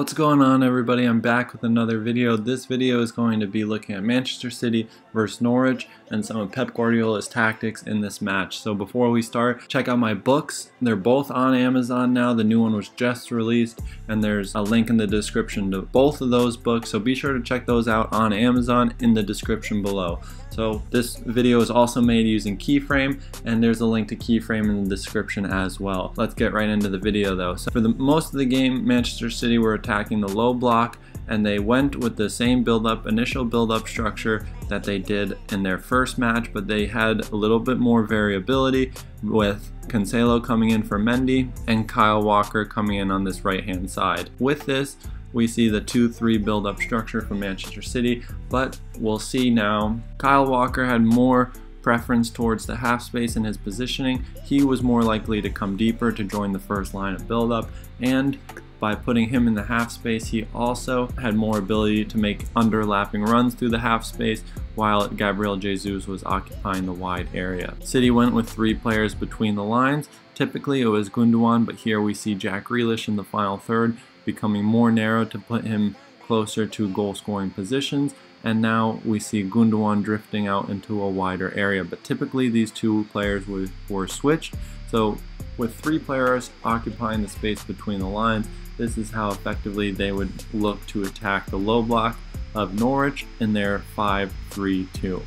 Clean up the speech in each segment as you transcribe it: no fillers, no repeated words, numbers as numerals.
What's going on, everybody? I'm back with another video. This video is going to be looking at Manchester City versus Norwich and some of Pep Guardiola's tactics in this match. So before we start, check out my books. They're both on Amazon now. The new one was just released and there's a link in the description to both of those books. So be sure to check those out on Amazon in the description below. So this video is also made using Keyframe and there's a link to Keyframe in the description as well. Let's get right into the video though. So for the most of the game, Manchester City were attacking the low block and they went with the same initial build-up structure that they did in their first match, but they had a little bit more variability with Cancelo coming in for Mendy and Kyle Walker coming in on this right hand side. With this, we see the 2-3 build-up structure from Manchester City, but we'll see now Kyle Walker had more preference towards the half space in his positioning. He was more likely to come deeper to join the first line of build-up, and by putting him in the half space, he also had more ability to make underlapping runs through the half space while Gabriel Jesus was occupying the wide area. City went with 3 players between the lines. Typically it was Gundogan, but here we see Jack Grealish in the final third becoming more narrow to put him closer to goal scoring positions, and now we see Gundogan drifting out into a wider area. But typically these two players were switched, so with 3 players occupying the space between the lines, this is how effectively they would look to attack the low block of Norwich in their 5-3-2,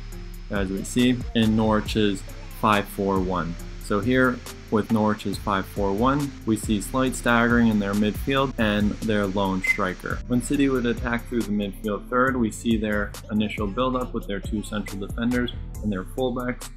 as we see in Norwich's 5-4-1. So here with Norwich's 5-4-1, we see slight staggering in their midfield and their lone striker. When City would attack through the midfield third, we see their initial build-up with their 2 central defenders and their fullbacks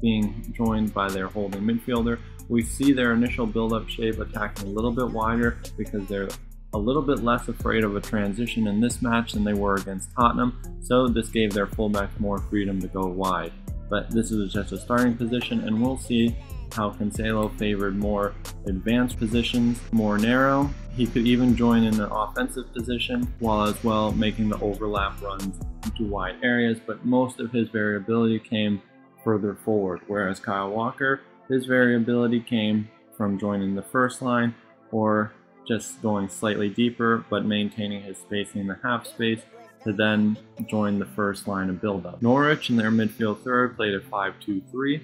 being joined by their holding midfielder. We see their initial build-up shape attacking a little bit wider because they're a little bit less afraid of a transition in this match than they were against Tottenham, so this gave their fullbacks more freedom to go wide. But this is just a starting position, and we'll see how Cancelo favored more advanced positions, more narrow. He could even join in an offensive position while as well making the overlap runs into wide areas, but most of his variability came further forward, whereas Kyle Walker, his variability came from joining the first line or just going slightly deeper but maintaining his spacing in the half space to then join the first line of build-up. Norwich in their midfield third played a 5-2-3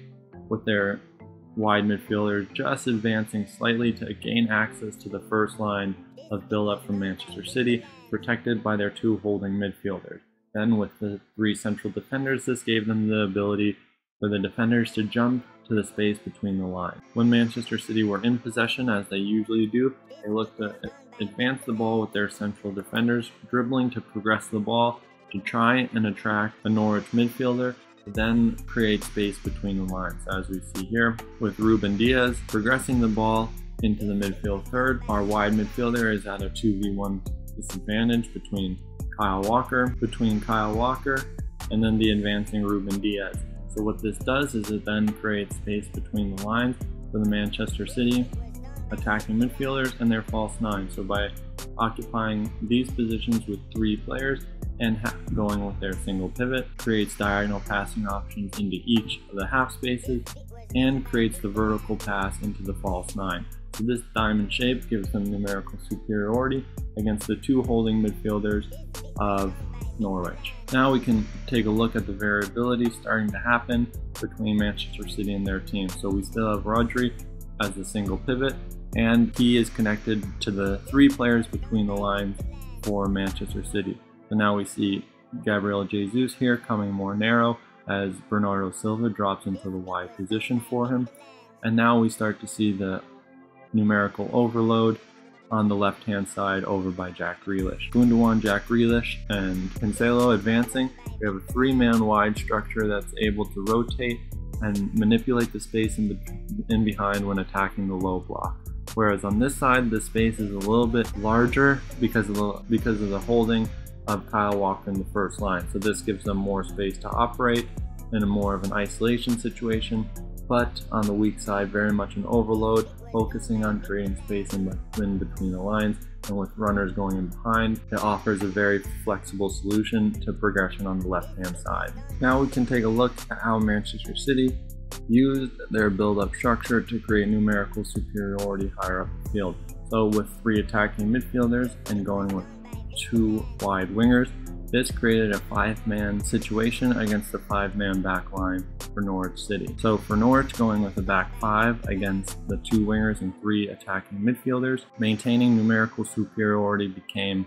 with their wide midfielders just advancing slightly to gain access to the first line of build-up from Manchester City, protected by their 2 holding midfielders. Then with the 3 central defenders, this gave them the ability for the defenders to jump to the space between the lines. When Manchester City were in possession, as they usually do, they looked to advance the ball with their central defenders, dribbling to progress the ball to try and attract a Norwich midfielder, then create space between the lines, as we see here with Ruben Diaz progressing the ball into the midfield third. Our wide midfielder is at a 2v1 disadvantage between Kyle Walker, and then the advancing Ruben Diaz. So what this does is it then creates space between the lines for the Manchester City attacking midfielders and their false 9. So by occupying these positions with 3 players and going with their single pivot, creates diagonal passing options into each of the half spaces and creates the vertical pass into the false 9. So this diamond shape gives them numerical superiority against the 2 holding midfielders of Norwich. Now we can take a look at the variability starting to happen between Manchester City and their team. So we still have Rodri as the single pivot, and he is connected to the 3 players between the lines for Manchester City. So now we see Gabriel Jesus here coming more narrow as Bernardo Silva drops into the wide position for him. And now we start to see the numerical overload on the left-hand side over by Jack Grealish. Gundogan, Jack Grealish, and Cancelo advancing. We have a 3-man wide structure that's able to rotate and manipulate the space in behind when attacking the low block. Whereas on this side, the space is a little bit larger because of the holding of Kyle Walker in the first line. So this gives them more space to operate in a more of an isolation situation, but on the weak side, very much an overload, focusing on creating space in between the lines, and with runners going in behind, it offers a very flexible solution to progression on the left-hand side. Now we can take a look at how Manchester City used their build-up structure to create numerical superiority higher up the field. So with 3 attacking midfielders and going with 2 wide wingers, this created a 5-man situation against the 5-man back line for Norwich City. So for Norwich, going with a back 5 against the 2 wingers and 3 attacking midfielders, maintaining numerical superiority became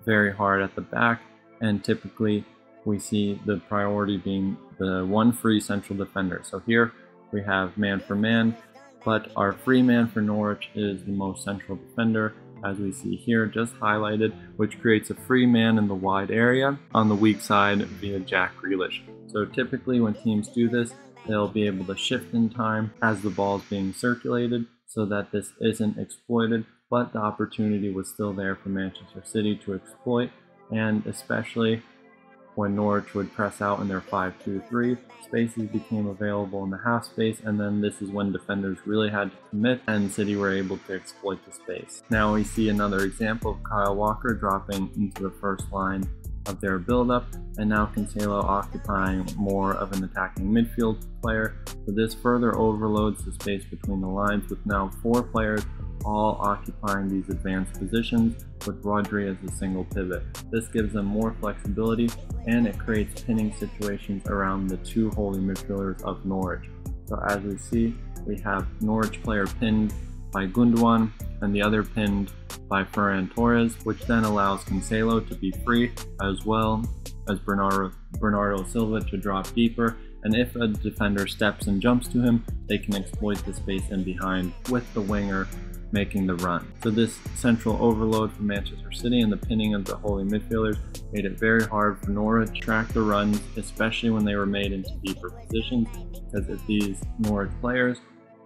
very hard at the back, and typically we see the priority being the 1 free central defender. So here we have man for man, but our free man for Norwich is the most central defender, as we see here just highlighted, which creates a free man in the wide area on the weak side via Jack Grealish. So typically when teams do this, they'll be able to shift in time as the ball is being circulated so that this isn't exploited, but the opportunity was still there for Manchester City to exploit, and especially when Norwich would press out in their 5-2-3, spaces became available in the half space, and then this is when defenders really had to commit and City were able to exploit the space. Now we see another example of Kyle Walker dropping into the first line of their build-up, and now Cancelo occupying more of an attacking midfield player. So this further overloads the space between the lines, with now 4 players all occupying these advanced positions, with Rodri as a single pivot. This gives them more flexibility, and it creates pinning situations around the 2 holding midfielders of Norwich. So as we see, we have Norwich player pinned by Gundogan and the other pinned by Ferran Torres, which then allows Cancelo to be free, as well as Bernardo Silva to drop deeper, and if a defender steps and jumps to him, they can exploit the space in behind with the winger making the run. So this central overload for Manchester City and the pinning of the holding midfielders made it very hard for Norwich to track the runs, especially when they were made into deeper positions, because if these Norwich players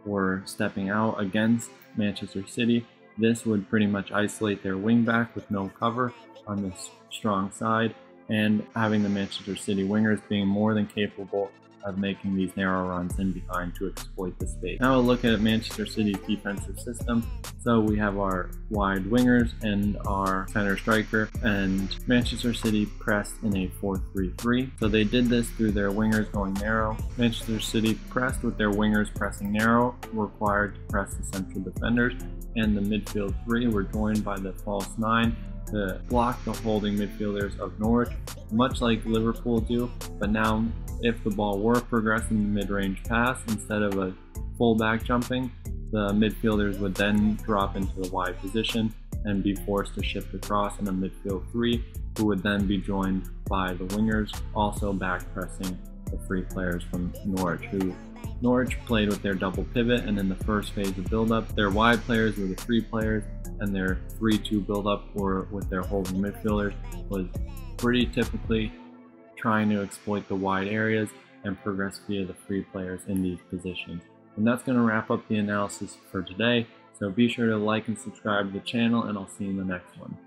were stepping out against Manchester City, this would pretty much isolate their wingback with no cover on this strong side, and having the Manchester City wingers being more than capable of making these narrow runs in behind to exploit the space. Now we'll look at Manchester City's defensive system. So we have our wide wingers and our center striker, and Manchester City pressed in a 4-3-3. So they did this through their wingers going narrow. Manchester City pressed with their wingers pressing narrow, required to press the central defenders, and the midfield 3 were joined by the false 9 to block the holding midfielders of Norwich, much like Liverpool do, but now if the ball were progressing the mid-range pass, instead of a fullback jumping, the midfielders would then drop into the wide position and be forced to shift across in a midfield 3, who would then be joined by the wingers, also back pressing the free players from Norwich, who Norwich played with their double pivot, and in the first phase of build-up, their wide players were the free players, and their 3-2 build-up were with their holding midfielders, was pretty typically trying to exploit the wide areas and progress via the free players in these positions. And that's going to wrap up the analysis for today. So be sure to like and subscribe to the channel, and I'll see you in the next one.